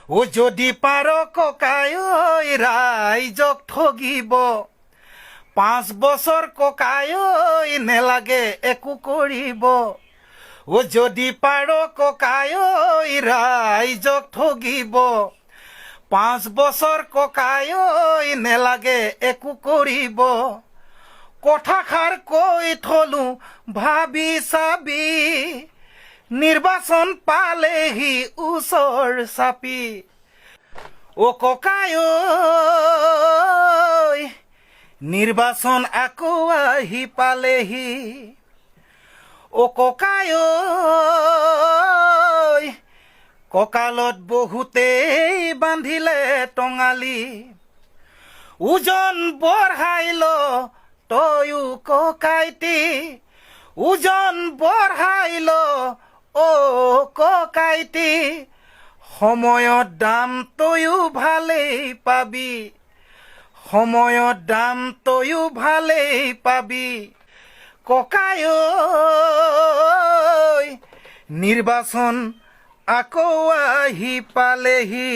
ও যদি পাৰ ককাই ঐ ৰাইজক ঠগিব 5 বছৰ ককাই ঐ নেলাগে একো কৰিব ও যদি পাৰ ককাই ঐ ৰাইজক ঠগিব 5 বছৰ ককাই ঐ নেলাগে একো কৰিব কথাষাৰ কৈ থলো ভাবি চাবি নিৰ্বাচন পালেহি ওচৰ চাপি ও ককাই ঐ নিৰ্বাচন আকৌ আহি পালেহি ও ককাই ঐ কঁকালত বহুতেই বান্ধিলে টঙালি ওজন বঢ়াই ল তয়ো ককাইটি ওজন বঢ়াই ল ও ককাইটি সময়ত দাম তয়ো ভালেই পাবি সময়ত দাম তয়ো ভালেই পাবি ককাই ঐ নিৰ্বাচন আকৌ আহি পালেহি